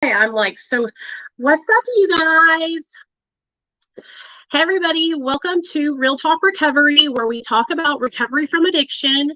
I'm like, so what's up, you guys? Hey, everybody, welcome to Real Talk Recovery, where we talk about recovery from addiction.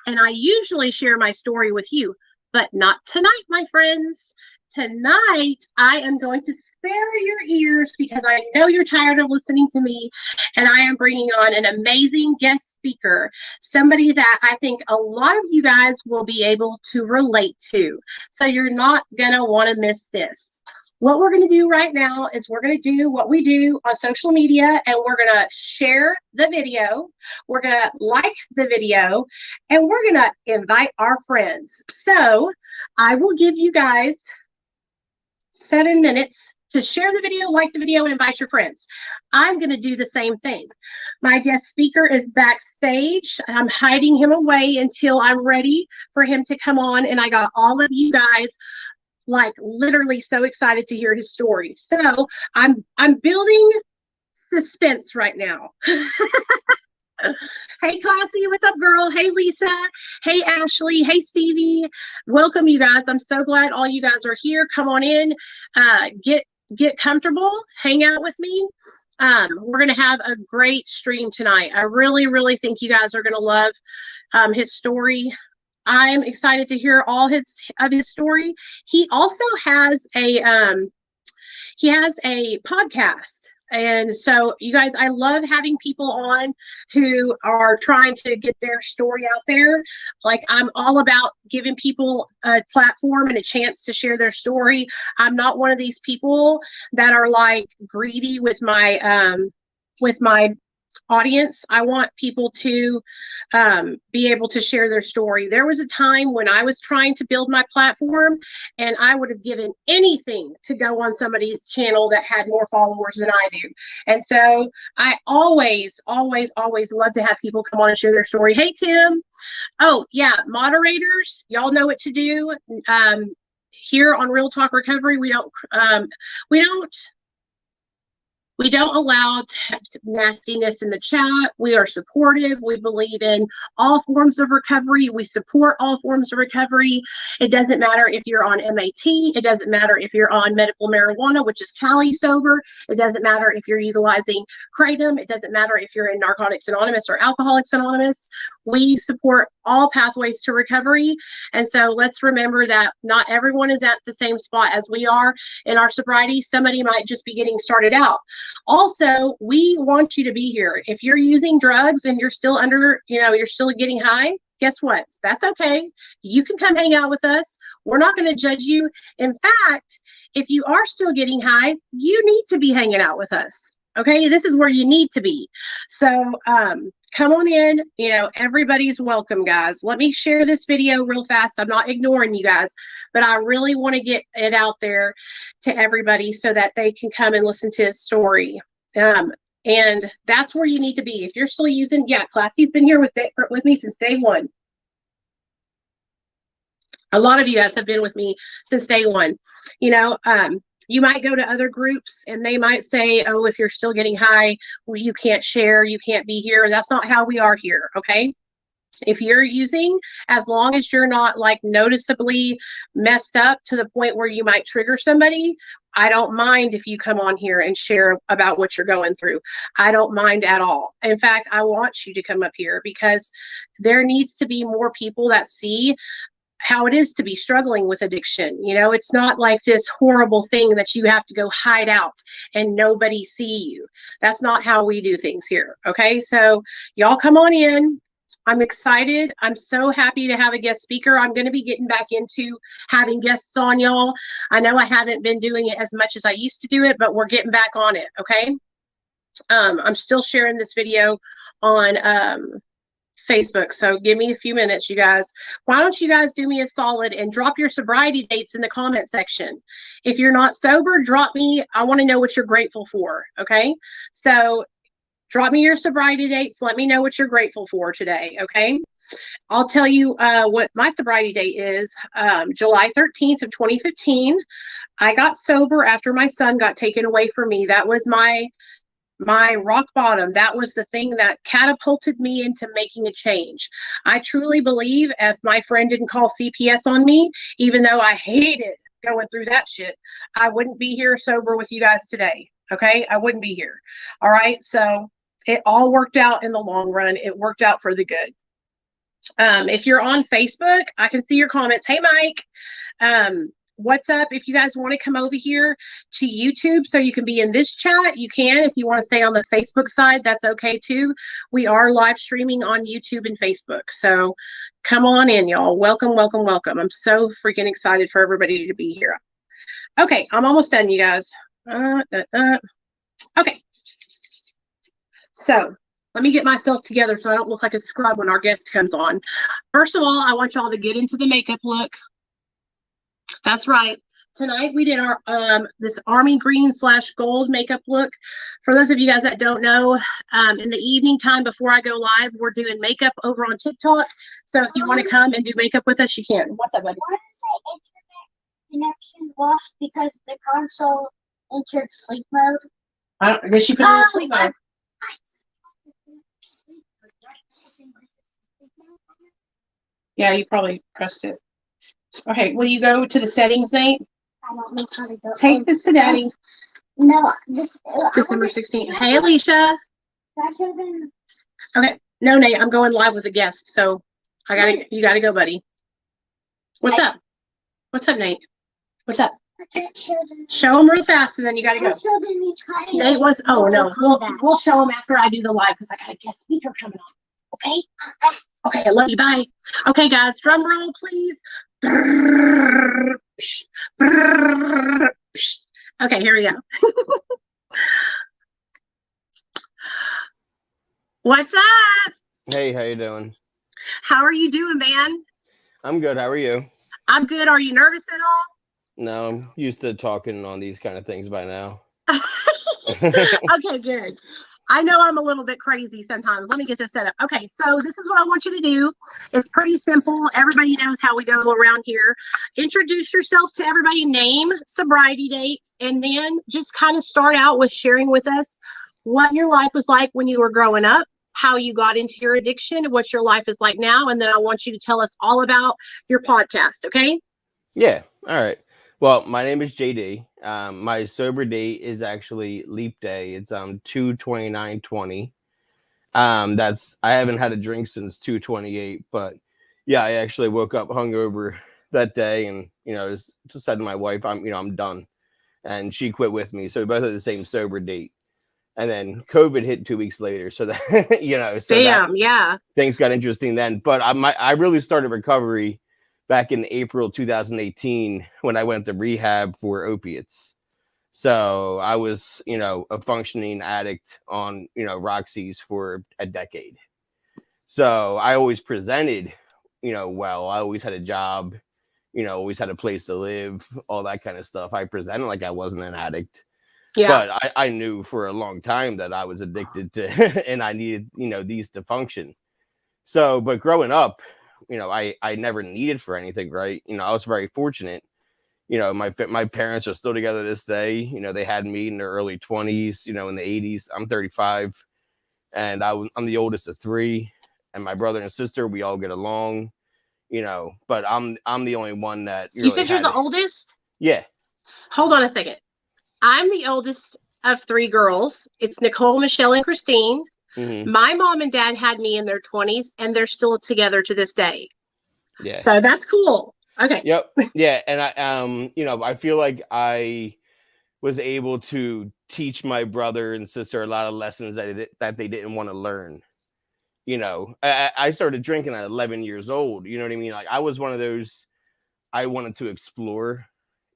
And I usually share my story with you, but not tonight, my friends. Tonight, I am going to spare your ears because I know you're tired of listening to me, and I am bringing on an amazing guest speaker, somebody that I think a lot of you guys will be able to relate to. So you're not going to want to miss this. What we're going to do right now is we're going to do what we do on social media, and we're going to share the video. We're going to like the video, and we're going to invite our friends. So I will give you guys 7 minutes to share the video, like the video, and invite your friends. I'm going to do the same thing. My guest speaker is backstage. I'm hiding him away until I'm ready for him to come on, and I got all of you guys like literally so excited to hear his story. So I'm building suspense right now. Hey, Classy, what's up, girl? Hey, Lisa. Hey, Ashley. Hey, Stevie. Welcome, you guys. I'm so glad all you guys are here. Come on in. Get comfortable. Hang out with me. We're going to have a great stream tonight. I really, really think you guys are going to love his story. I'm excited to hear all of his story. He also has a podcast. And so, you guys, I love having people on who are trying to get their story out there. Like, I'm all about giving people a platform and a chance to share their story. I'm not one of these people that are like greedy with my audience. I want people to be able to share their story. There was a time when I was trying to build my platform, and I would have given anything to go on somebody's channel that had more followers than I do. And so I always love to have people come on and share their story. Hey, Tim. Oh, yeah, moderators, y'all know what to do. Here on Real Talk Recovery, we don't allow nastiness in the chat. We are supportive. We believe in all forms of recovery. We support all forms of recovery. It doesn't matter if you're on MAT. It doesn't matter if you're on medical marijuana, which is Cali sober. It doesn't matter if you're utilizing Kratom. It doesn't matter if you're in Narcotics Anonymous or Alcoholics Anonymous. We support all pathways to recovery. And so let's remember that not everyone is at the same spot as we are in our sobriety. Somebody might just be getting started out. Also, we want you to be here. If you're using drugs and you're still you're still getting high, guess what? That's okay. You can come hang out with us. We're not going to judge you. In fact, if you are still getting high, you need to be hanging out with us. Okay, this is where you need to be. So come on in. Everybody's welcome, guys. Let me share this video real fast. I'm not ignoring you guys, but I really want to get it out there to everybody so that they can come and listen to his story. And that's where you need to be. If you're still using, Classy's been here with me since day one. A lot of you guys have been with me since day one. You might go to other groups and they might say, oh, if you're still getting high, well, you can't share, you can't be here. That's not how we are here, okay? If you're using, as long as you're not like noticeably messed up to the point where you might trigger somebody, I don't mind if you come on here and share about what you're going through. I don't mind at all. In fact, I want you to come up here because there needs to be more people that see how it is to be struggling with addiction. It's not like this horrible thing that you have to go hide out and nobody see you. That's not how we do things here. Okay, so y'all come on in. I'm excited. I'm so happy to have a guest speaker. I'm going to be getting back into having guests on, y'all. I know I haven't been doing it as much as I used to do it, but we're getting back on it. Okay. I'm still sharing this video on Facebook. So give me a few minutes, you guys. Why don't you guys do me a solid and drop your sobriety dates in the comment section? If you're not sober, drop me. I want to know what you're grateful for. Okay. So drop me your sobriety dates. Let me know what you're grateful for today. Okay. I'll tell you what my sobriety date is. July 13th of 2015. I got sober after my son got taken away from me. That was my rock bottom. That was the thing that catapulted me into making a change. I truly believe if my friend didn't call CPS on me, even though I hated going through that shit, I wouldn't be here sober with you guys today. Okay. I wouldn't be here. All right. So it all worked out in the long run. It worked out for the good. If you're on Facebook, I can see your comments. Hey, Mike. What's up? If you guys want to come over here to YouTube so you can be in this chat, you can. If you want to stay on the Facebook side, that's okay too. We are live streaming on YouTube and Facebook. So come on in, y'all. Welcome, welcome, welcome. I'm so freaking excited for everybody to be here. Okay, I'm almost done, you guys. Okay. So let me get myself together so I don't look like a scrub when our guest comes on. First of all, I want y'all to get into the makeup look. That's right. Tonight we did our this army green / gold makeup look. For those of you guys that don't know, in the evening time before I go live, we're doing makeup over on TikTok. So if you want to come and do makeup with us, you can. What's up, buddy? Why does it internet connection lost because the console entered sleep mode? I guess she put it in sleep mode. Yeah, you probably pressed it. Okay, will you go to the settings, Nate? I don't know how to go. Take this to Daddy. No, December 16th. Hey, Alicia. Okay, no, Nate, I'm going live with a guest, so you gotta go, buddy. What's up? What's up, Nate? What's up? Show them real fast, and then you gotta go. Nate was. Oh no, we'll show them after I do the live because I got a guest speaker coming on. Okay. Okay, I love you. Bye. Okay, guys, drum roll, please. Okay, here we go. What's up? Hey, how you doing? How are you doing, man? I'm good. How are you? I'm good. Are you nervous at all? No, I'm used to talking on these kind of things by now. Okay, good. I know I'm a little bit crazy sometimes. Let me get this set up. Okay, so this is what I want you to do. It's pretty simple. Everybody knows how we go around here. Introduce yourself to everybody, name, sobriety date, and then just kind of start out with sharing with us what your life was like when you were growing up, how you got into your addiction, what your life is like now, and then I want you to tell us all about your podcast, okay? Yeah, all right. Well, my name is JD. My sober date is actually Leap Day. It's 2/29/20. I haven't had a drink since 2/28, but yeah, I actually woke up hungover that day, and just said to my wife, I'm done, and she quit with me. So we both had the same sober date, and then COVID hit 2 weeks later. So that yeah, things got interesting then. But I really started recovery back in April 2018 when I went to rehab for opiates. So I was, a functioning addict on, roxis for a decade. So I always presented, well. I always had a job, always had a place to live, all that kind of stuff. I presented like I wasn't an addict. Yeah. But I knew for a long time that I was addicted to and I needed, these to function. So, but growing up, I never needed for anything, right? I was very fortunate. My parents are still together this day. They had me in their early 20s, in the 80s. I'm 35, and I'm the oldest of three, and my brother and sister, we all get along, but I'm the only one that you said you're the oldest? Yeah. Hold on a second. I'm the oldest of three girls. It's Nicole, Michelle, and Christine. Mm-hmm. My mom and dad had me in their 20s, and they're still together to this day. Yeah. So that's cool. Okay. Yep. Yeah. And I feel like I was able to teach my brother and sister a lot of lessons that they didn't want to learn. I started drinking at 11 years old. You know what I mean? Like I was one of those, I wanted to explore.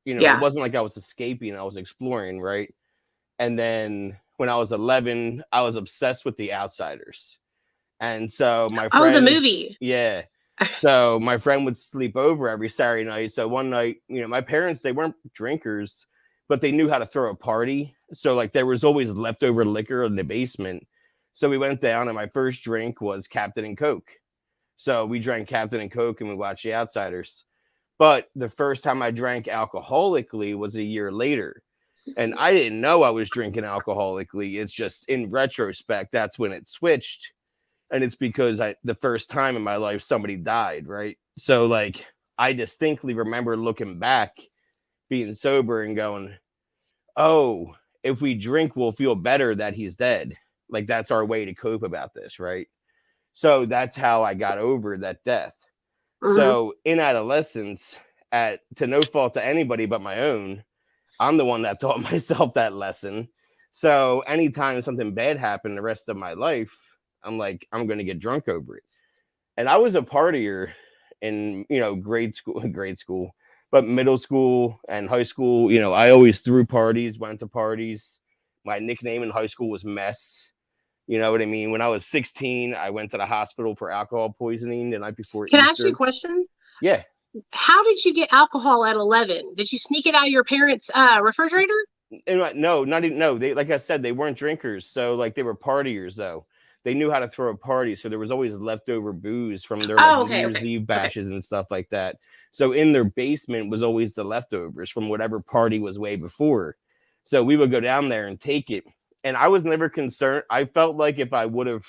It wasn't like I was escaping, I was exploring, right? And then when I was 11, I was obsessed with The Outsiders. And so my friend... Oh, the movie. Yeah. So my friend would sleep over every Saturday night. So one night, my parents, they weren't drinkers, but they knew how to throw a party. So like there was always leftover liquor in the basement. So we went down and my first drink was Captain and Coke. So we drank Captain and Coke and we watched The Outsiders. But the first time I drank alcoholically was a year later. And I didn't know I was drinking alcoholically. It's just in retrospect, that's when it switched. And it's because the first time in my life, somebody died, right? So like, I distinctly remember looking back being sober and going, oh, if we drink, we'll feel better that he's dead. Like that's our way to cope about this, right? So that's how I got over that death. So in adolescence, to no fault to anybody but my own, I'm the one that taught myself that lesson. So anytime something bad happened the rest of my life, I'm like, I'm going to get drunk over it. And I was a partier in, grade school, but middle school and high school, I always threw parties, went to parties. My nickname in high school was Mess. You know what I mean? When I was 16, I went to the hospital for alcohol poisoning the night before Can Easter. I ask you a question? Yeah. How did you get alcohol at 11? Did you sneak it out of your parents' refrigerator? No, not even. No, they, like I said, they weren't drinkers. So like they were partiers though. They knew how to throw a party. So there was always leftover booze from their New Year's Eve bashes and stuff like that. So in their basement was always the leftovers from whatever party was way before. So we would go down there and take it. And I was never concerned. I felt like if I would have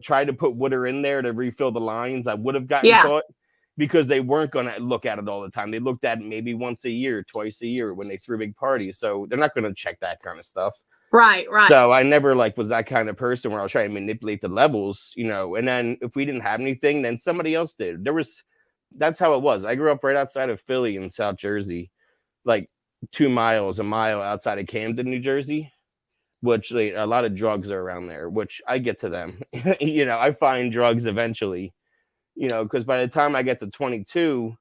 tried to put water in there to refill the lines, I would have gotten caught, because they weren't going to look at it all the time. They looked at it maybe once a year, twice a year when they threw big parties. So they're not going to check that kind of stuff. Right. So I never was that kind of person where I was trying to manipulate the levels, and then if we didn't have anything, then somebody else did. That's how it was. I grew up right outside of Philly in South Jersey, like a mile outside of Camden, New Jersey, which a lot of drugs are around there, which I get to them. I find drugs eventually, because by the time I get to 22,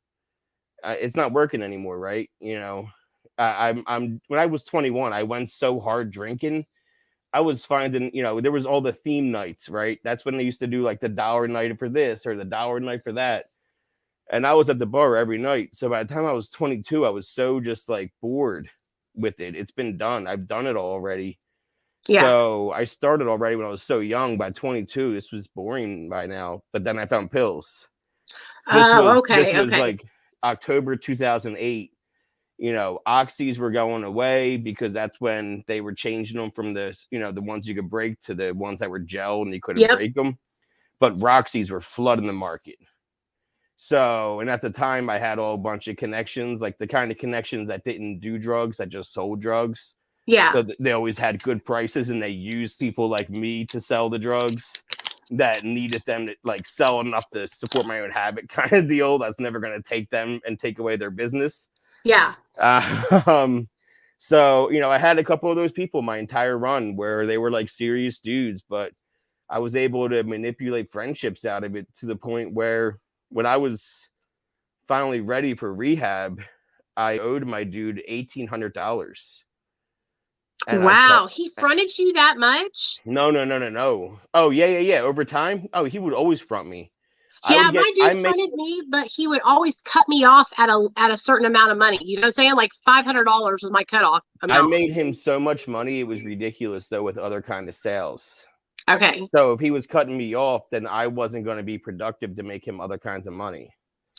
it's not working anymore, right? I'm when I was 21, I went so hard drinking. I was finding, there was all the theme nights, right? That's when they used to do like the $1 night for this or the $1 night for that. And I was at the bar every night. So by the time I was 22, I was so just like bored with it. It's been done. I've done it all already. Yeah. So I started already when I was so young. By 22, this was boring by now. But then I found pills. This was like October 2008. Oxys were going away because that's when they were changing them from the ones you could break to the ones that were gel and you couldn't break them. But roxys were flooding the market. So, and at the time I had a bunch of connections, like the kind of connections that didn't do drugs, that just sold drugs. Yeah. So they always had good prices and they used people like me to sell the drugs that needed them to like sell enough to support my own habit kind of deal. That's never going to take them and take away their business. Yeah. So, I had a couple of those people my entire run where they were like serious dudes, but I was able to manipulate friendships out of it to the point where when I was finally ready for rehab, I owed my dude $1,800. Wow, he fronted you that much? No. Oh, yeah. Over time? Oh, he would always front me. Yeah, my dude fronted me, but he would always cut me off at a certain amount of money. You know what I'm saying? Like $500 was my cutoff amount. I made him so much money, it was ridiculous, though, with other kind of sales. Okay. So if he was cutting me off, then I wasn't going to be productive to make him other kinds of money.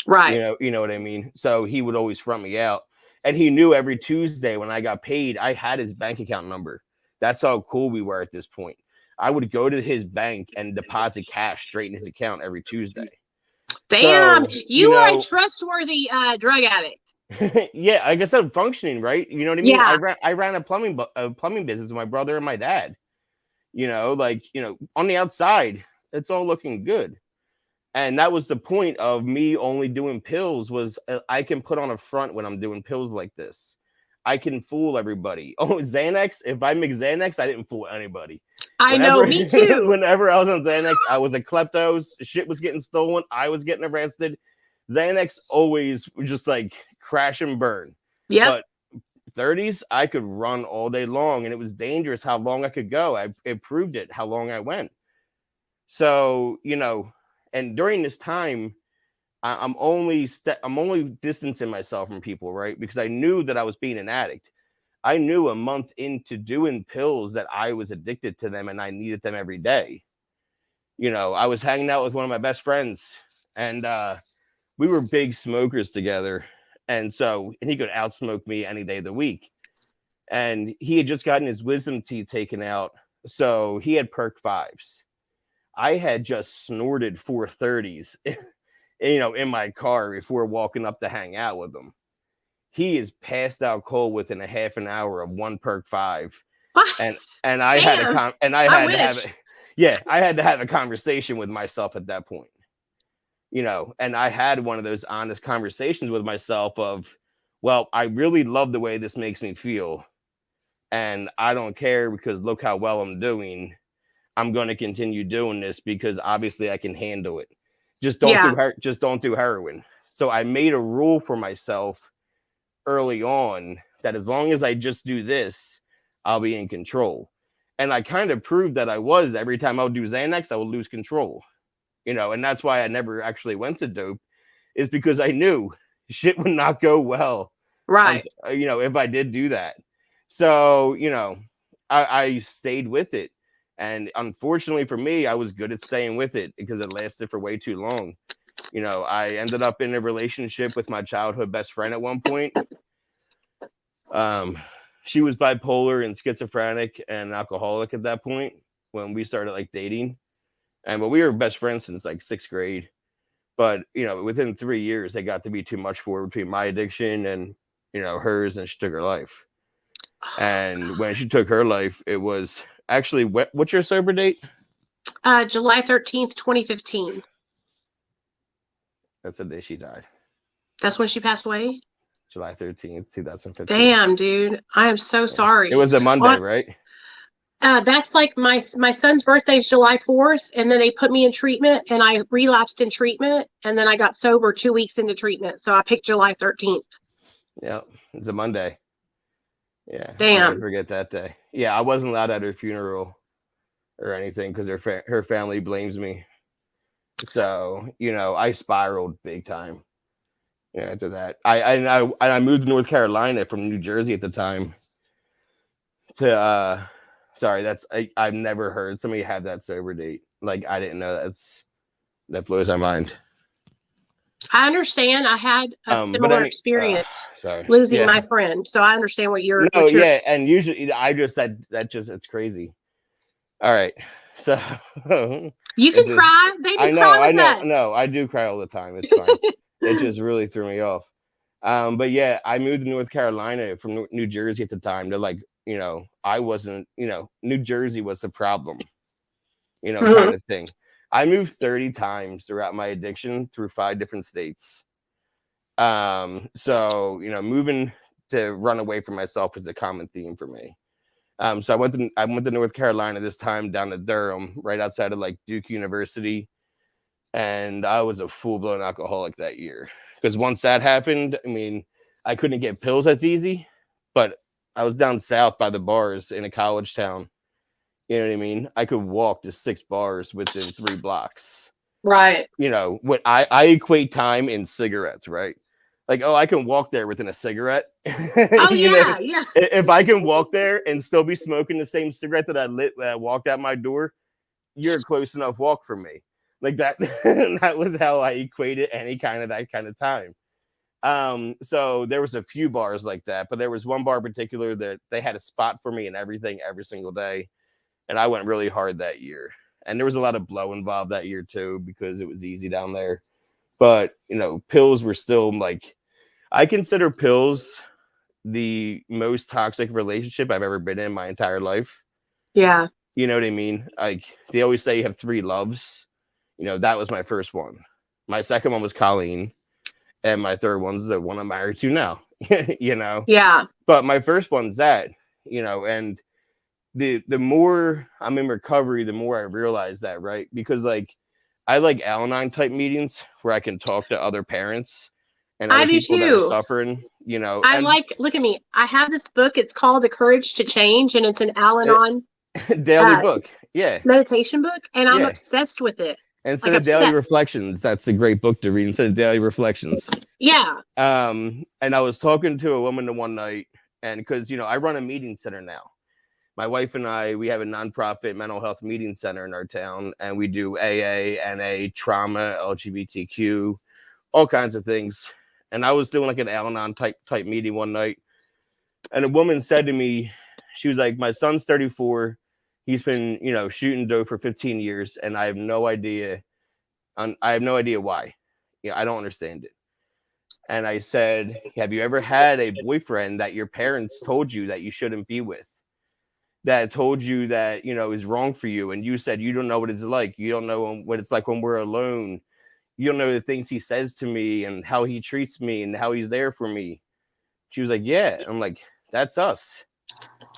Right. You know what I mean? So he would always front me out. And he knew every Tuesday when I got paid, I had his bank account number. That's how cool we were at this point. I would go to his bank and deposit cash straight in his account every Tuesday. Damn, so, you are a trustworthy drug addict. Yeah, I guess I'm functioning, right? You know what I mean? Yeah. I ran a plumbing business with my brother and my dad. On the outside, it's all looking good. And that was the point of me only doing pills was I can put on a front when I'm doing pills like this. I can fool everybody. Oh, Xanax. If I mix Xanax, I didn't fool anybody. I know, me too. Whenever I was on Xanax, I was a klepto. Shit was getting stolen. I was getting arrested. Xanax always just like crash and burn. Yeah. But 30s, I could run all day long, and it was dangerous how long I could go. It proved it, how long I went. So, and during this time, I'm only distancing myself from people, right? Because I knew that I was being an addict. I knew a month into doing pills that I was addicted to them and I needed them every day. I was hanging out with one of my best friends and we were big smokers together. And he could outsmoke me any day of the week. And he had just gotten his wisdom teeth taken out. So he had perk 5s. I had just snorted 430s, in my car before walking up to hang out with him. he is passed out cold within a half an hour of one perk 5. What? And I had Damn. I I had to have wish. I had to have a conversation with myself at that point. And I had one of those honest conversations with myself of, well, I really love the way this makes me feel. And I don't care because look how well I'm doing. I'm going to continue doing this because obviously I can handle it. Just don't do heroin. So I made a rule for myself early on that as long as I just do this, I'll be in control. And I kind of proved that I was. Every time I would do Xanax, I would lose control. And that's why I never actually went to dope, is because I knew shit would not go well. Right. If I did do that. So, I stayed with it. And unfortunately for me, I was good at staying with it because it lasted for way too long. I ended up in a relationship with my childhood best friend at one point. She was bipolar and schizophrenic and alcoholic at that point when we started like dating. But we were best friends since like 6th grade. But, within 3 years, it got to be too much for her between my addiction and, hers, and she took her life. And when she took her life, it was actually, what's your sober date? July 13th, 2015. That's the day she died. That's when she passed away? July 13th, 2015. Damn, dude. I am so sorry. It was a Monday, right? That's like my son's birthday is July 4th, and then they put me in treatment, and I relapsed in treatment, and then I got sober 2 weeks into treatment. So I picked July 13th. Yeah, it's a Monday. Yeah. Damn. I'll never forget that day. Yeah, I wasn't allowed at her funeral or anything because her family blames me. So, I spiraled big time. After that, I moved to North Carolina from New Jersey at the time. Sorry, I've never heard somebody have that sober date. Like, I didn't know that blows my mind. I understand. I had a similar experience losing my friend, so I understand what you're. And usually it's crazy. All right, so you can cry, baby. I know. I do cry all the time. It's fine. It just really threw me off. But yeah, I moved to North Carolina from New Jersey at the time. To I wasn't. New Jersey was the problem. Kind of thing. I moved 30 times throughout my addiction through 5 different states. So, moving to run away from myself is a common theme for me. So I went to North Carolina this time, down to Durham, right outside of like Duke University. And I was a full-blown alcoholic that year. Because once that happened, I couldn't get pills as easy, but I was down south by the bars in a college town. You know what I mean? I could walk to 6 bars within 3 blocks. Right. What I equate time in cigarettes, right? Like, I can walk there within a cigarette. Oh, yeah. If I can walk there and still be smoking the same cigarette that I lit when I walked out my door, you're a close enough walk from me. Like that, that was how I equated that kind of time. So there was a few bars like that, but there was one bar in particular that they had a spot for me and everything every single day. And I went really hard that year. And there was a lot of blow involved that year too, because it was easy down there. But, pills were still like, I consider pills the most toxic relationship I've ever been in my entire life. Yeah. You know what I mean? Like, they always say you have 3 loves. That was my first one. My second one was Colleen. And my third one's the one I'm married to now. Yeah. But my first one's that, and the more I'm in recovery, the more I realize that, right? Because like I like Al-Anon type meetings where I can talk to other parents and other people that are suffering, look at me. I have this book. It's called The Courage to Change, and it's an Al-Anon daily book. Yeah. Meditation book. And I'm obsessed with it. Instead of daily reflections, that's a great book to read instead of daily reflections. Yeah. And I was talking to a woman the one night, and because, I run a meeting center now. My wife and I, we have a nonprofit mental health meeting center in our town, and we do AA, NA, trauma, LGBTQ, all kinds of things. And I was doing like an Al-Anon type meeting one night, and a woman said to me, she was like, my son's 34. He's been, shooting dope for 15 years, and I have no idea. I have no idea why. I don't understand it. And I said, have you ever had a boyfriend that your parents told you that you shouldn't be with? That told you that, is wrong for you. And you said, you don't know what it's like. You don't know what it's like when we're alone. You don't know the things he says to me and how he treats me and how he's there for me. She was like, yeah. I'm like, that's us.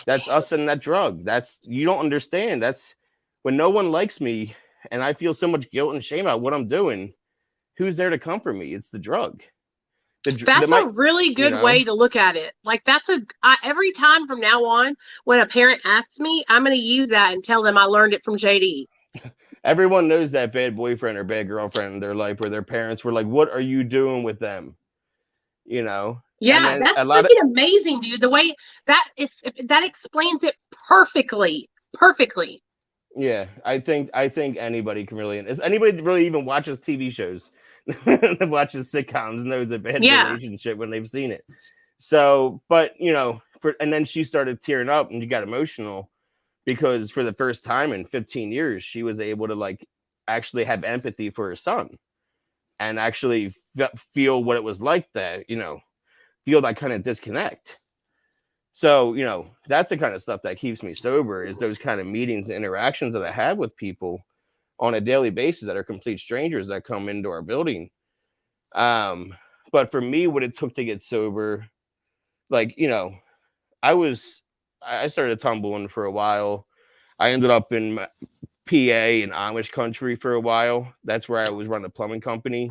That's us and that drug. You don't understand. That's when no one likes me and I feel so much guilt and shame about what I'm doing. Who's there to comfort me? It's the drug. That's a really good way to look at it. Like every time from now on, when a parent asks me, I'm going to use that and tell them I learned it from JD. Everyone knows that bad boyfriend or bad girlfriend in their life where their parents were like, what are you doing with them? Yeah, that's freaking amazing, dude. The way that explains it perfectly. Yeah, I think anybody can really, is anybody that really even watches TV shows, that watches sitcoms knows a bad relationship when they've seen it. So, but and then she started tearing up and she got emotional because for the first time in 15 years, she was able to like actually have empathy for her son and actually feel what it was like that, feel that kind of disconnect. So, that's the kind of stuff that keeps me sober is those kind of meetings and interactions that I have with people on a daily basis that are complete strangers that come into our building. But for me, what it took to get sober, like, I started tumbling for a while. I ended up in PA and Amish country for a while. That's where I was running a plumbing company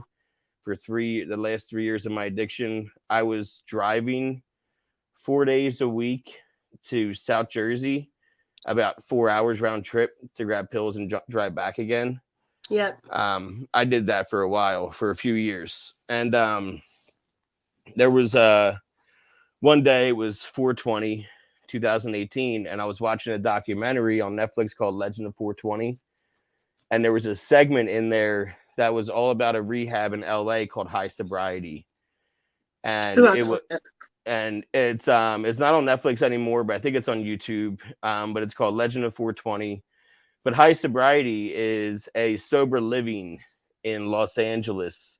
for the last 3 years of my addiction. I was driving 4 days a week to South Jersey, about 4 hours round trip to grab pills and drive back again. Yep. I did that for a while, for a few years. And there was one day, it was 4/20, 2018, and I was watching a documentary on Netflix called Legend of 420. And there was a segment in there that was all about a rehab in LA called High Sobriety. And it's not on Netflix anymore, but I think it's on YouTube. But it's called Legend of 420. But High Sobriety is a sober living in Los Angeles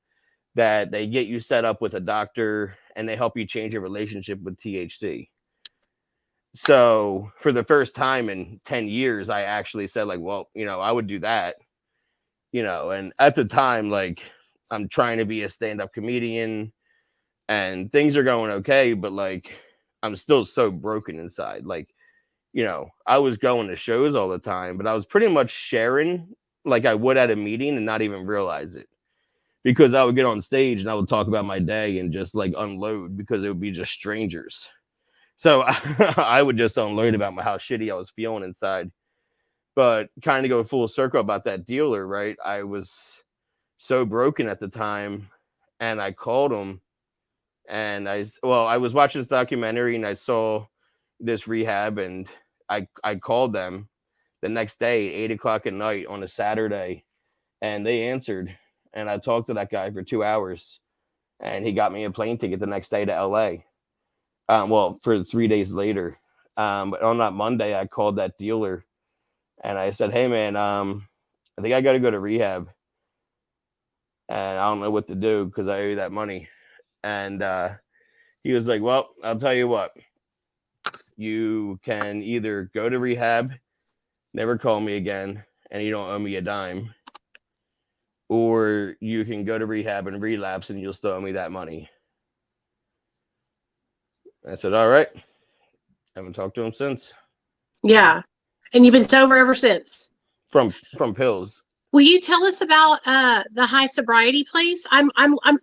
that they get you set up with a doctor and they help you change your relationship with THC. So for the first time in 10 years, I actually said like, well, I would do that, and at the time, like I'm trying to be a stand-up comedian and things are going okay, but like I'm still so broken inside. Like, I was going to shows all the time, but I was pretty much sharing like I would at a meeting and not even realize it. Because I would get on stage and I would talk about my day and just like unload because it would be just strangers. So I would just unload about how shitty I was feeling inside. But kind of go full circle about that dealer, right? I was so broken at the time and I called him and I was watching this documentary and I saw this rehab and I called them the next day, 8:00 at night on a Saturday, and they answered. And I talked to that guy for 2 hours and he got me a plane ticket the next day to LA. For 3 days later. But on that Monday, I called that dealer and I said, hey man, I think I got to go to rehab and I don't know what to do because I owe you that money. And he was like, well, I'll tell you what, you can either go to rehab, never call me again, and you don't owe me a dime, or you can go to rehab and relapse and you'll still owe me that money. I said, all right. Haven't talked to him since. Yeah. And you've been sober ever since? From pills. Will you tell us about the High Sobriety place? I'm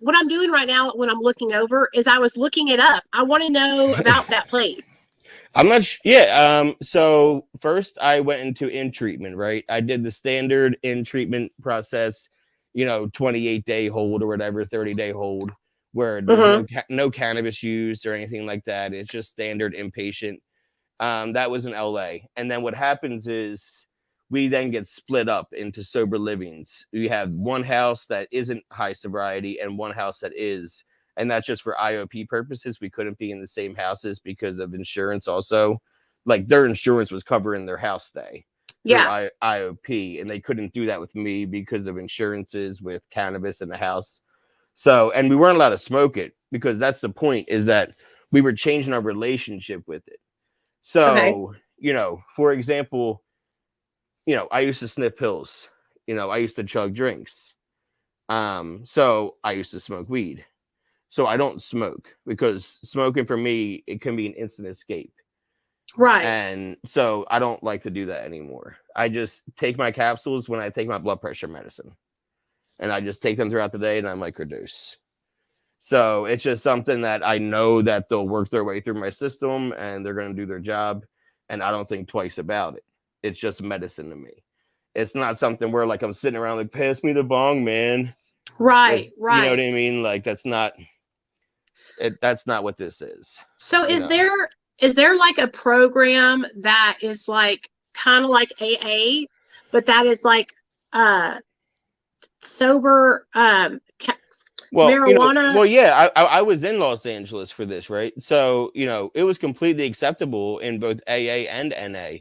what I'm doing right now when I'm looking over is I was looking it up. I want to know about that place. I'm not sure. Yeah. So first I went into in treatment, right? I did the standard in treatment process, 28-day hold or whatever, 30-day hold, where there's no cannabis use or anything like that. It's just standard inpatient. That was in LA. And then what happens is we then get split up into sober livings. We have one house that isn't high sobriety and one house that is. And that's just for IOP purposes. We couldn't be in the same houses because of insurance also. Like their insurance was covering their house stay through IOP. And they couldn't do that with me because of insurances with cannabis in the house. So, and we weren't allowed to smoke it because that's the point, is that we were changing our relationship with it. So, for example, I used to sniff pills, I used to chug drinks. So I used to smoke weed. So I don't smoke because smoking for me, it can be an instant escape. Right. And so I don't like to do that anymore. I just take my capsules when I take my blood pressure medicine. And I just take them throughout the day and I microdose. So it's just something that I know that they'll work their way through my system and they're going to do their job. And I don't think twice about it. It's just medicine to me. It's not something where like I'm sitting around like, pass me the bong, man. Right. Right. You know what I mean? Like that's not what this is. So is there like a program that is like kind of like AA, but that is like sober marijuana? I was in Los Angeles for this, right? So, it was completely acceptable in both AA and NA.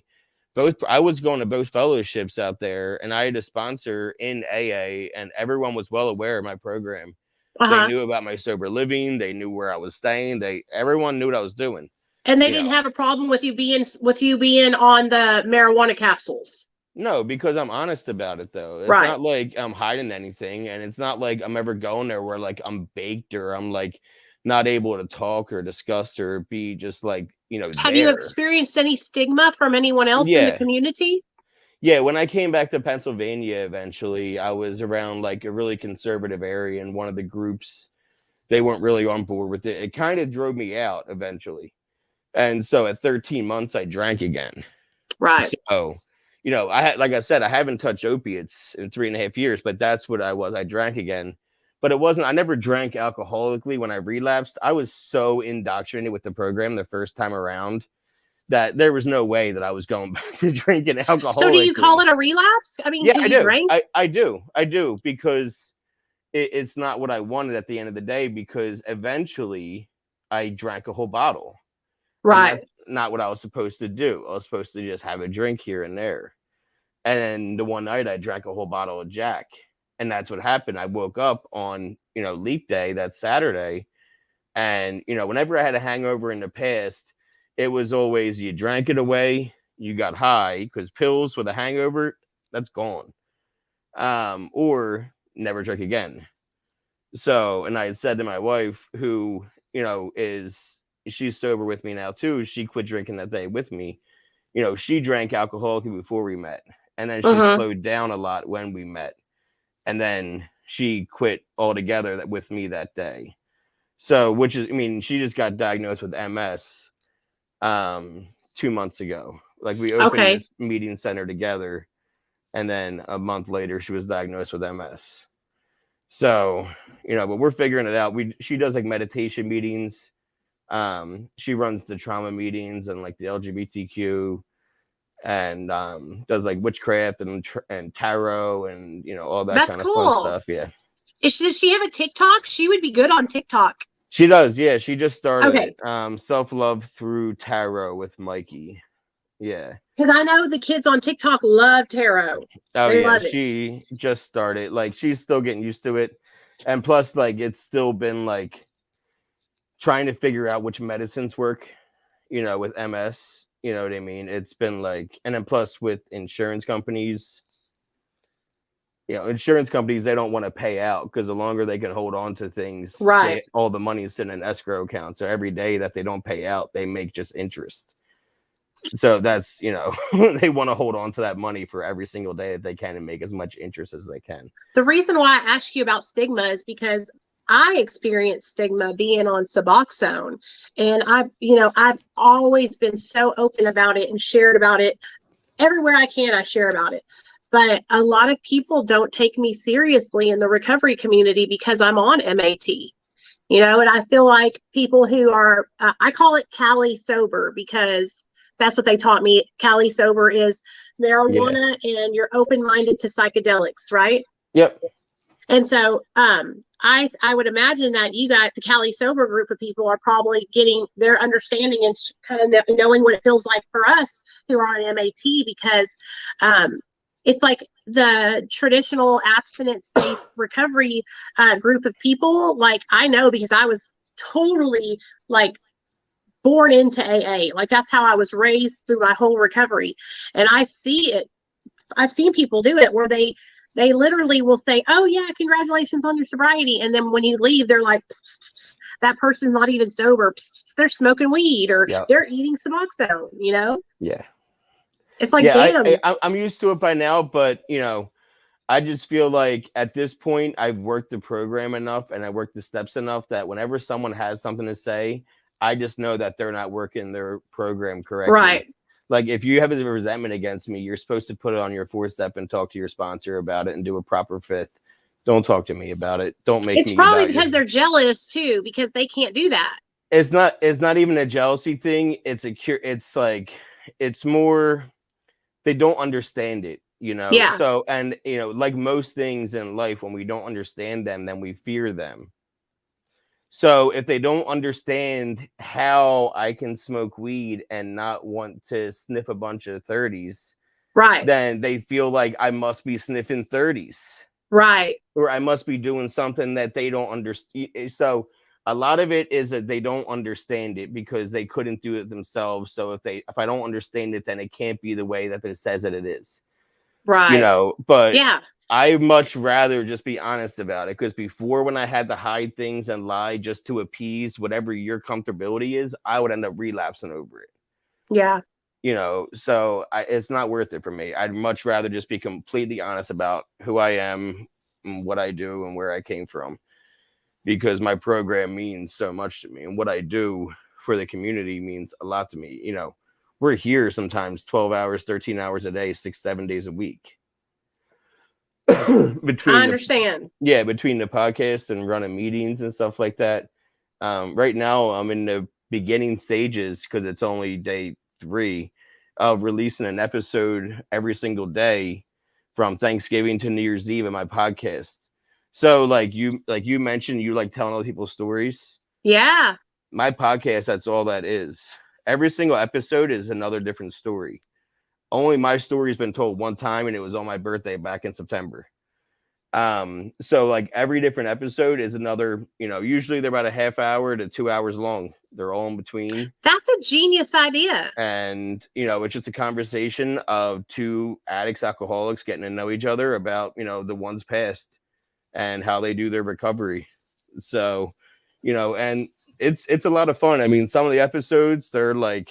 I was going to both fellowships out there, and I had a sponsor in AA, and everyone was well aware of my program. They knew about my sober living. They knew where I was staying. Everyone knew what I was doing. And they didn't have a problem with you being on the marijuana capsules. No, because I'm honest about it, though. It's not like I'm hiding anything, and it's not like I'm ever going there where like I'm baked or I'm like not able to talk or discuss or be just like, Have you experienced any stigma from anyone else in the community? Yeah, when I came back to Pennsylvania, eventually, I was around like a really conservative area, and one of the groups, they weren't really on board with it. It kind of drove me out eventually. And so at 13 months, I drank again. Right. So, like I said, I haven't touched opiates in 3.5 years, but that's what I was. I drank again. But I never drank alcoholically when I relapsed. I was so indoctrinated with the program the first time around that there was no way that I was going back to drinking alcohol. So do you call it a relapse? I mean, yeah, I do. Drink? I do because it's not what I wanted at the end of the day, because eventually I drank a whole bottle. Right. That's not what I was supposed to do. I was supposed to just have a drink here and there. And then the one night I drank a whole bottle of Jack. And that's what happened. I woke up on, Leap Day, that Saturday. And, whenever I had a hangover in the past, it was always you drank it away, you got high, because pills with a hangover, that's gone. Or never drink again. So, and I had said to my wife, who, she's sober with me now too. She quit drinking that day with me. She drank alcoholically before we met. And then she slowed down a lot when we met. And then she quit altogether with me that day. So, she just got diagnosed with MS 2 months ago. Like we opened this meeting center together, and then a month later she was diagnosed with MS. So, but we're figuring it out. She does like meditation meetings. She runs the trauma meetings and like the LGBTQ, and does like witchcraft and tarot and all that kind of fun stuff. Yeah. Does she have a TikTok? She would be good on TikTok. She does, yeah. She just started Self-Love Through Tarot with Mikey. Yeah. Because I know the kids on TikTok love tarot. She just started. Like, she's still getting used to it. And plus, like, it's still been like trying to figure out which medicines work, with MS. You know what I mean? It's been like, and then plus with insurance companies, they don't want to pay out, because the longer they can hold on to things, all the money is sitting in escrow accounts. So every day that they don't pay out, they make just interest. So that's, they want to hold on to that money for every single day that they can and make as much interest as they can. The reason why I asked you about stigma is because I experienced stigma being on Suboxone, and I've always been so open about it and shared about it everywhere I can. I share about it, but a lot of people don't take me seriously in the recovery community because I'm on MAT, and I feel like people who are, I call it Cali sober, because that's what they taught me. Cali sober is marijuana and you're open-minded to psychedelics, right? Yep. And so I would imagine that you got the Cali sober group of people are probably getting their understanding and kind of knowing what it feels like for us who are on MAT, because it's like the traditional abstinence-based recovery group of people, like I know because I was totally like born into AA. Like that's how I was raised through my whole recovery. And I see it. I've seen people do it where they literally will say, "Oh yeah, congratulations on your sobriety," and then when you leave, they're like, pss, pss, pss, "That person's not even sober. Pss, pss, they're smoking weed or Yeah. they're eating Suboxone." You know? Yeah. It's like, Yeah, damn. I'm used to it by now, but I just feel like at this point I've worked the program enough and I worked the steps enough that whenever someone has something to say, I just know that they're not working their program correctly. Right. Like if you have a resentment against me, you're supposed to put it on your 4-step and talk to your sponsor about it and do a proper fifth. Don't talk to me about it. Don't make It's me. probably because they're jealous too, because they can't do that. It's not even a jealousy thing. It's it's like it's more they don't understand it, Yeah. So, and like most things in life, when we don't understand them, then we fear them. So if they don't understand how I can smoke weed and not want to sniff a bunch of 30s, Right. then they feel like I must be sniffing 30s. Right. Or I must be doing something that they don't understand. So a lot of it is that they don't understand it because they couldn't do it themselves. So if I don't understand it, then it can't be the way that it says that it is. Right. But yeah. I much rather just be honest about it, because before, when I had to hide things and lie just to appease whatever your comfortability is, I would end up relapsing over it. Yeah. So it's not worth it for me. I'd much rather just be completely honest about who I am and what I do and where I came from, because my program means so much to me, and what I do for the community means a lot to me. We're here sometimes 12 hours, 13 hours a day, 6-7 days a week. I understand. Between the podcast and running meetings and stuff like that. Right now I'm in the beginning stages, because it's only day 3, of releasing an episode every single day from Thanksgiving to New Year's Eve in my podcast. So like you mentioned, you like telling other people's stories. Yeah. My podcast, that's all that is. Every single episode is another different story. Only my story's been told one time, and it was on my birthday back in September. So like every different episode is another, usually they're about a half hour to 2 hours long. They're all in between. That's a genius idea. And, it's just a conversation of 2 addicts, alcoholics getting to know each other about, the one's past and how they do their recovery. So, and it's a lot of fun. I mean, some of the episodes, they're like,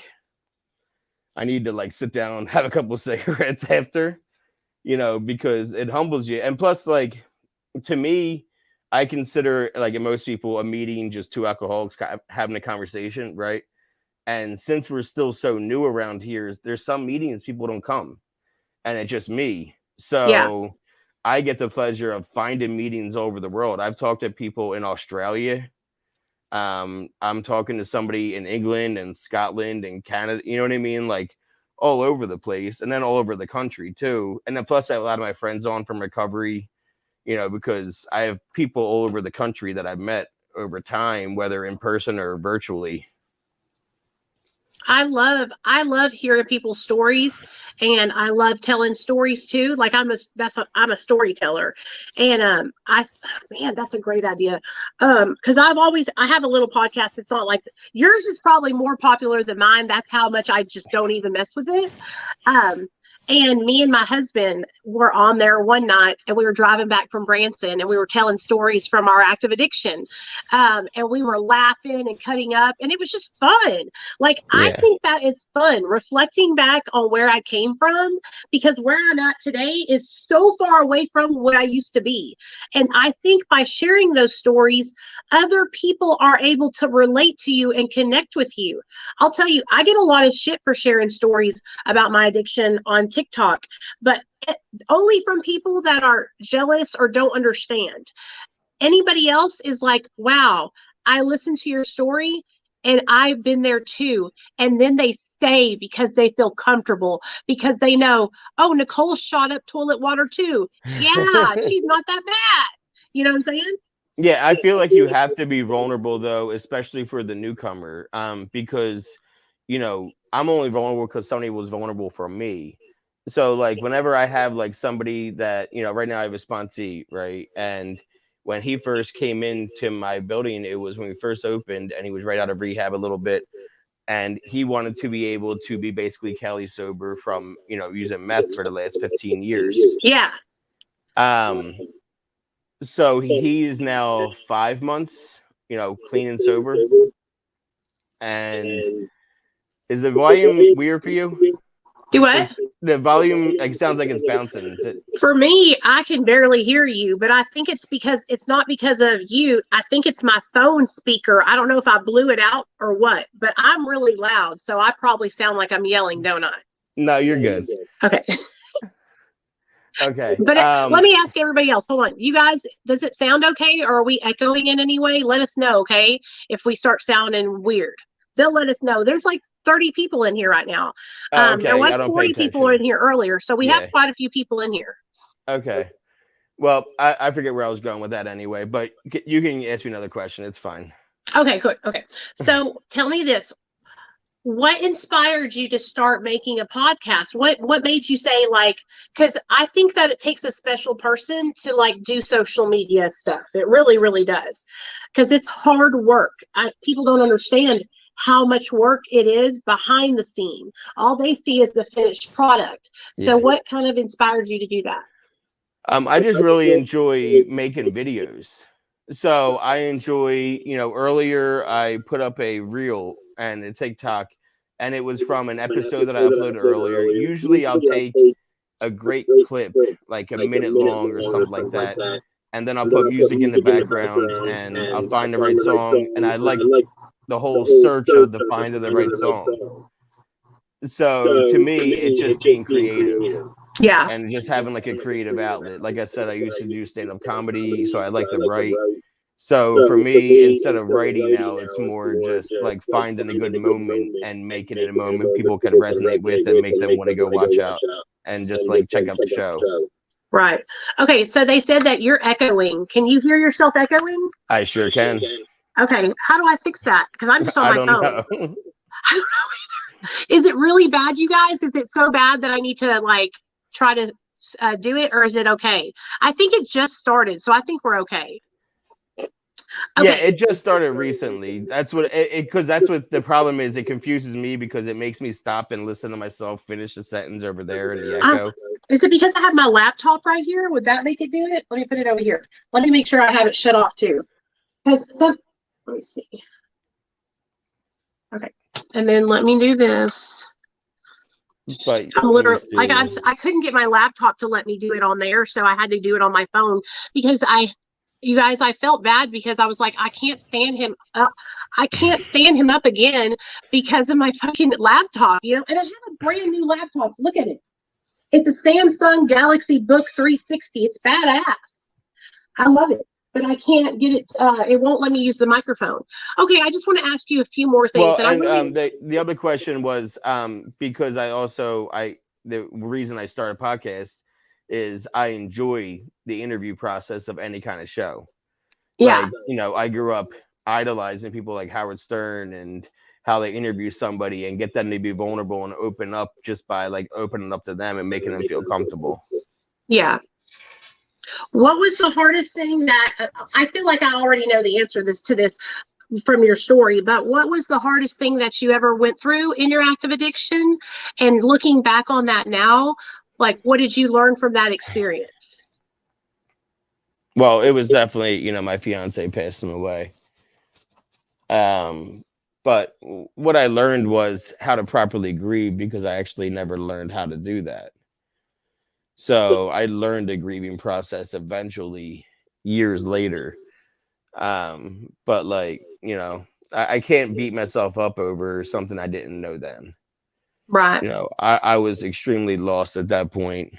I need to like sit down, have a couple of cigarettes after, because it humbles you. And plus, like, to me, I consider, like in most people, a meeting just 2 alcoholics having a conversation, right? And since we're still so new around here, there's some meetings people don't come, and it's just me. So I get the pleasure of finding meetings all over the world. I've talked to people in Australia. I'm talking to somebody in England and Scotland and Canada, you know what I mean? Like all over the place, and then all over the country too. And then plus I have a lot of my friends on from recovery, because I have people all over the country that I've met over time, whether in person or virtually. I love hearing people's stories, and I love telling stories too. Like I'm a storyteller, and man, that's a great idea. Because I have a little podcast. It's not like yours is probably more popular than mine. That's how much I just don't even mess with it. And me and my husband were on there one night, and we were driving back from Branson, and we were telling stories from our active addiction. And we were laughing and cutting up, and it was just fun. Like, I think that is fun, reflecting back on where I came from, because where I'm at today is so far away from what I used to be. And I think by sharing those stories, other people are able to relate to you and connect with you. I'll tell you, I get a lot of shit for sharing stories about my addiction on TikTok, but only from people that are jealous or don't understand. Anybody else is like, wow, I listened to your story and I've been there too. And then they stay because they feel comfortable, because they know, oh, Nicole shot up toilet water too. Yeah, she's not that bad. You know what I'm saying? Yeah, I feel like you have to be vulnerable though, especially for the newcomer, because I'm only vulnerable because somebody was vulnerable for me. So like whenever I have like somebody that, you know, right now I have a sponsee, right? And when he first came into my building, it was when we first opened and he was right out of rehab a little bit. And he wanted to be able to be basically Cali sober from, you know, using meth for the last 15 years. Yeah. So he is now 5 months, you know, clean and sober. And is the volume weird for you? Do what? The volume like sounds like it's bouncing. Is it? For me, I can barely hear you, but I think it's because it's not because of you. I think it's my phone speaker. I don't know if I blew it out or what, but I'm really loud, so I probably sound like I'm yelling, don't I? No, you're good. Okay. Okay. But let me ask everybody else. Hold on. You guys, does it sound okay, or are we echoing in any way? Let us know, okay? If we start sounding weird, they'll let us know. There's like 30 people in here right now. Okay. There was I don't 40 pay people in attention. here earlier, so we Yeah. have quite a few people in here. Okay. Well, I forget where I was going with that anyway, but you can ask me another question. It's fine. Okay, good. Okay. So tell me this. What inspired you to start making a podcast? What made you say, like, because I think that it takes a special person to like do social media stuff. It really, really does. Because it's hard work. People don't understand how much work it is behind the scene. All they see is the finished product. So Yeah. what kind of inspired you to do that? I just really enjoy making videos. So I enjoy, you know, earlier I put up a reel and a TikTok, and it was from an episode that I uploaded earlier. Usually I'll take a great clip, like a minute long or something like that, and then I'll put music in the background and I'll find the right song. And I like the whole search of the finding the right song. So to me, it's just being creative. Yeah. And just having like a creative outlet. Like I said, I used to do stand-up comedy, so I like to write. So for me, instead of writing now, it's more just like finding a good moment and making it a moment people can resonate with and make them want to go watch out and just like check out the show. Right. Okay. So they said that you're echoing. Can you hear yourself echoing? I sure can. Okay. How do I fix that? Because I'm just on my I don't phone. know. I don't know either. Is it really bad, you guys? Is it so bad that I need to like try to do it, or is it okay? I think it just started, so I think we're okay. Yeah, it just started recently. That's what because that's what the problem is. It confuses me because it makes me stop and listen to myself finish the sentence over there in the echo. Is it because I have my laptop right here? Would that make it do it? Let me put it over here. Let me make sure I have it shut off too. Let me see. Okay, and then let me do this. But I'm literally like I couldn't get my laptop to let me do it on there, so I had to do it on my phone because you guys, I felt bad because I was like, I can't stand him up. I can't stand him up again because of my fucking laptop, you know. And I have a brand new laptop. Look at it. It's a Samsung Galaxy Book 360. It's badass. I love it, but I can't get it. It won't let me use the microphone. Okay, I just want to ask you a few more things. Well, and the other question was because the reason I started a podcast is I enjoy the interview process of any kind of show. Yeah. Like, you know, I grew up idolizing people like Howard Stern and how they interview somebody and get them to be vulnerable and open up just by like opening up to them and making them feel comfortable. Yeah. What was the hardest thing that I feel like I already know the answer to this from your story, but what was the hardest thing that you ever went through in your active addiction? And looking back on that now, like, what did you learn from that experience? Well, it was definitely, you know, my fiance passed him away. But what I learned was how to properly grieve because I actually never learned how to do that. So I learned the grieving process eventually years later. But like, you know, I can't beat myself up over something I didn't know then. Right. You know, I was extremely lost at that point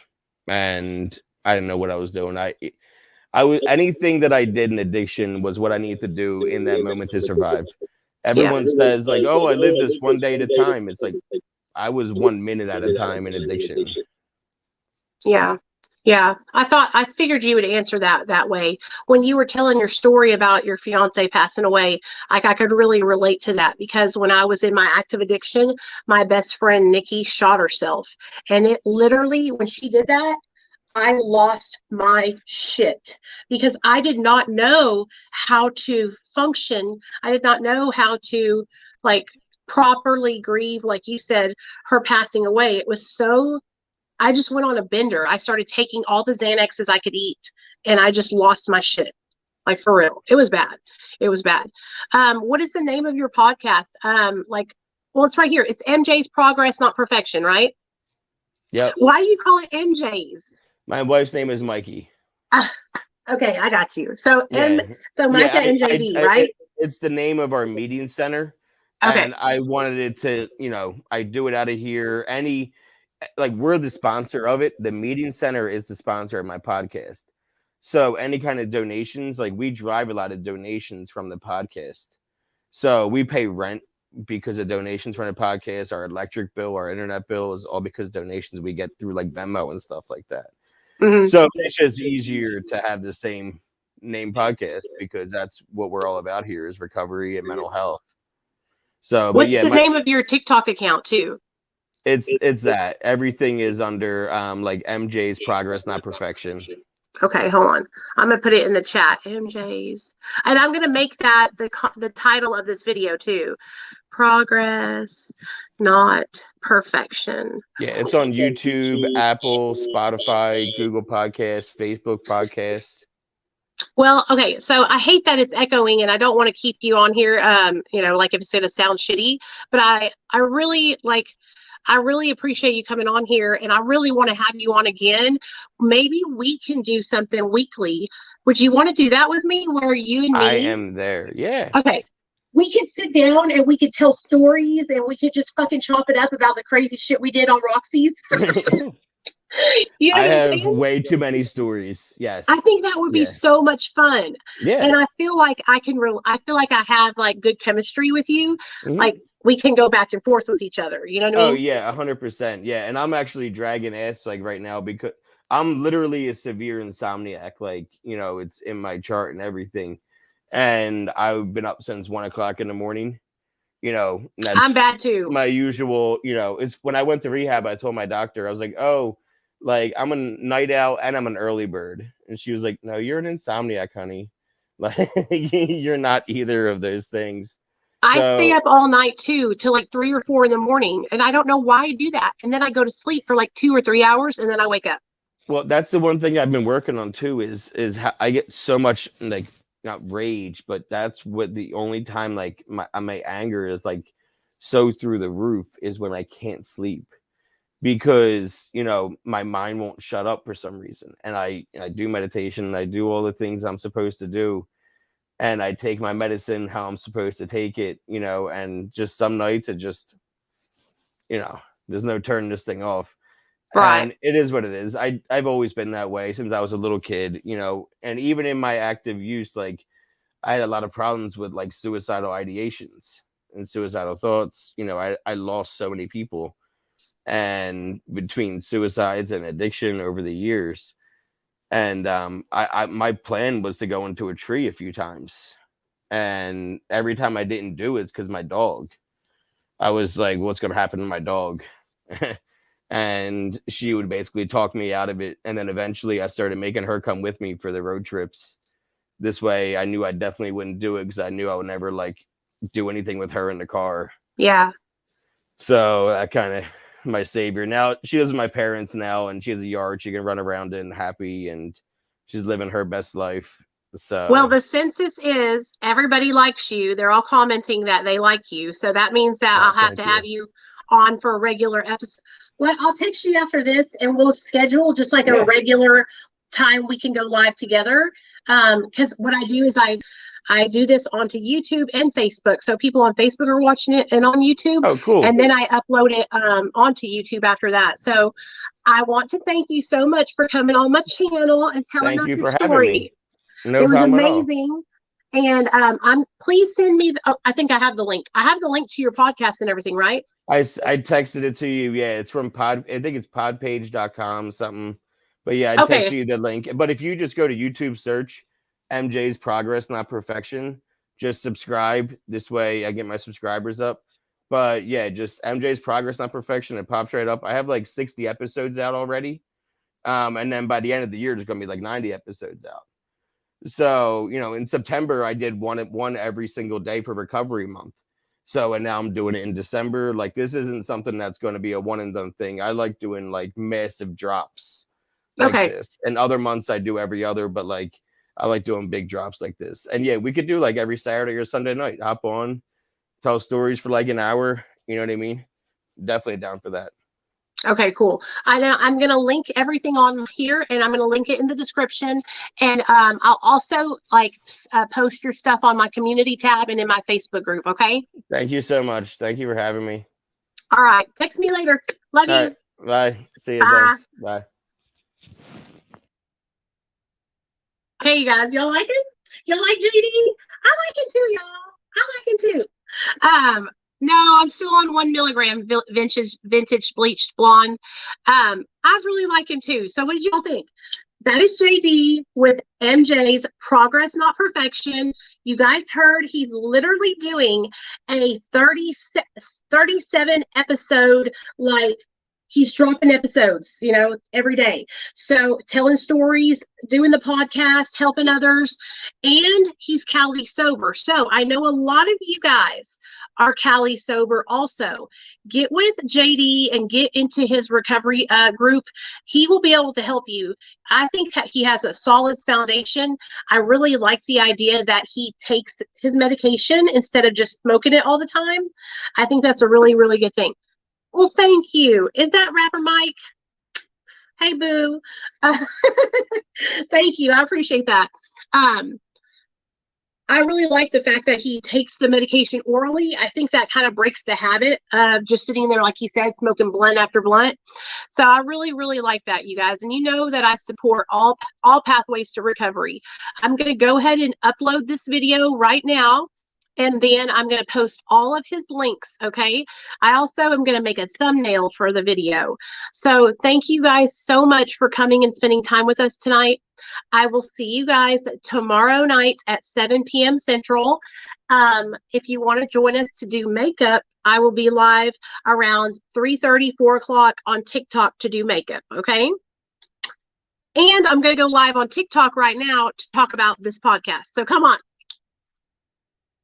and I didn't know what I was doing. I was anything that I did in addiction was what I needed to do in that moment to survive. Everyone says like, oh, I live this one day at a time. It's like I was 1 minute at a time in addiction. Yeah. Yeah, I figured you would answer that way. When you were telling your story about your fiance passing away, like I could really relate to that because when I was in my active addiction, my best friend Nikki shot herself. And it literally, when she did that, I lost my shit because I did not know how to function. I did not know how to like properly grieve, like you said, her passing away. It was so I just went on a bender. I started taking all the Xanaxes I could eat, and I just lost my shit. Like for real, it was bad. It was bad. What is the name of your podcast? Well, it's right here. It's MJ's Progress, Not Perfection, right? Yep. Why do you call it MJ's? My wife's name is Mikey. Okay, I got you. So Yeah. Micah MJD, right? It's the name of our meeting center. Okay. And I wanted it to, I do it out of here. We're the sponsor of it. The meeting center is the sponsor of my podcast. So any kind of donations, like we drive a lot of donations from the podcast. So we pay rent because of donations from the podcast. Our electric bill, our internet bill is all because donations we get through like Venmo and stuff like that. Mm-hmm. So it's just easier to have the same name podcast because that's what we're all about here is recovery and mental health. So, what's the name of your TikTok account too? It's that everything is under like MJ's Progress, Not Perfection. Okay, hold on. I'm gonna put it in the chat. MJ's, and I'm gonna make that the title of this video too. Progress, not perfection. Yeah, it's on YouTube, Apple, Spotify, Google Podcasts, Facebook Podcasts. Well, okay, so I hate that it's echoing, and I don't want to keep you on here. Like if it's gonna sound shitty, but I really appreciate you coming on here, and I really want to have you on again. Maybe we can do something weekly. Would you want to do that with me, where you and me? I am there. Yeah. Okay. We could sit down and we could tell stories, and we could just fucking chop it up about the crazy shit we did on Roxy's. I have way too many stories. Yes. I think that would be so much fun. Yeah. And I feel like I feel like I have like good chemistry with you. Mm-hmm. Like we can go back and forth with each other. You know what I mean? Oh yeah, 100%. Yeah. And I'm actually dragging ass like right now because I'm literally a severe insomniac. Like, it's in my chart and everything. And I've been up since 1:00 in the morning. I'm bad too. My usual, it's when I went to rehab, I told my doctor, I was like, oh, like I'm a night owl and I'm an early bird. And she was like, no, you're an insomniac, honey. Like you're not either of those things. I stay up all night too, till like 3 or 4 in the morning. And I don't know why I do that. And then I go to sleep for like 2 or 3 hours and then I wake up. Well, that's the one thing I've been working on too, is how I get so much like, not rage, but that's what the only time like my anger is like so through the roof is when I can't sleep because my mind won't shut up for some reason. And I do meditation and I do all the things I'm supposed to do, and I take my medicine how I'm supposed to take it, and just some nights it just there's no turning this thing off. Right. And it is what it is. I've always been that way since I was a little kid, and even in my active use, like I had a lot of problems with like suicidal ideations and suicidal thoughts. I lost so many people, and between suicides and addiction over the years. And my plan was to go into a tree a few times, and every time I didn't do it, it's because my dog. I was like, what's going to happen to my dog? And she would basically talk me out of it. And then eventually I started making her come with me for the road trips. This way I knew I definitely wouldn't do it because I knew I would never like do anything with her in the car. Yeah. So that kind of my savior. Now she lives with my parents now, and she has a yard she can run around in happy, and she's living her best life. So well, the census is everybody likes you. They're all commenting that they like you. So that means that I'll have to have you on for a regular episode. Well, I'll text you after this and we'll schedule just like a regular time we can go live together. Because what I do is I do this onto YouTube and Facebook. So people on Facebook are watching it and on YouTube. Oh, cool. And then I upload it onto YouTube after that. So I want to thank you so much for coming on my channel and telling us your story. No it was problem amazing. And please send me I think I have the link. I have the link to your podcast and everything, right? I texted it to you. Yeah, it's from I think it's podpage.com something. But yeah, I'd Okay. text you the link. But if you just go to YouTube, search MJ's Progress, Not Perfection, just subscribe. This way I get my subscribers up. But yeah, just MJ's Progress, Not Perfection. It pops right up. I have like 60 episodes out already. And then by the end of the year, there's going to be like 90 episodes out. So, in September, I did one every single day for Recovery Month. So, and now I'm doing it in December. Like, this isn't something that's going to be a one and done thing. I like doing like massive drops like this. And other months I do every other, but like, I like doing big drops like this. And yeah, we could do like every Saturday or Sunday night. Hop on, tell stories for like an hour. You know what I mean? Definitely down for that. Okay, cool. I'm going to link everything on here, and I'm going to link it in the description. And I'll also post your stuff on my community tab and in my Facebook group. Okay. Thank you so much. Thank you for having me. All right. Text me later. Love you. Right. Bye. See you. Bye. Thanks. Bye. Okay, you guys, y'all like it? Y'all like JD? I like him too, y'all. I like him too. No, I'm still on 1 milligram vintage bleached blonde. I really like him too. So what did y'all think? That is JD with MJ's Progress, Not Perfection. You guys heard he's literally doing a 37 episode, like, he's dropping episodes, every day. So telling stories, doing the podcast, helping others, and he's Cali sober. So I know a lot of you guys are Cali sober also. Get with JD and get into his recovery group. He will be able to help you. I think that he has a solid foundation. I really like the idea that he takes his medication instead of just smoking it all the time. I think that's a really, really good thing. Well, thank you. Is that Rapper Mike? Hey, boo. Thank you. I appreciate that. I really like the fact that he takes the medication orally. I think that kind of breaks the habit of just sitting there, like he said, smoking blunt after blunt. So I really, really like that, you guys. And you know that I support all pathways to recovery. I'm going to go ahead and upload this video right now. And then I'm going to post all of his links, okay? I also am going to make a thumbnail for the video. So thank you guys so much for coming and spending time with us tonight. I will see you guys tomorrow night at 7 p.m. Central. If you want to join us to do makeup, I will be live around 3:30, 4 o'clock on TikTok to do makeup, okay? And I'm going to go live on TikTok right now to talk about this podcast. So come on.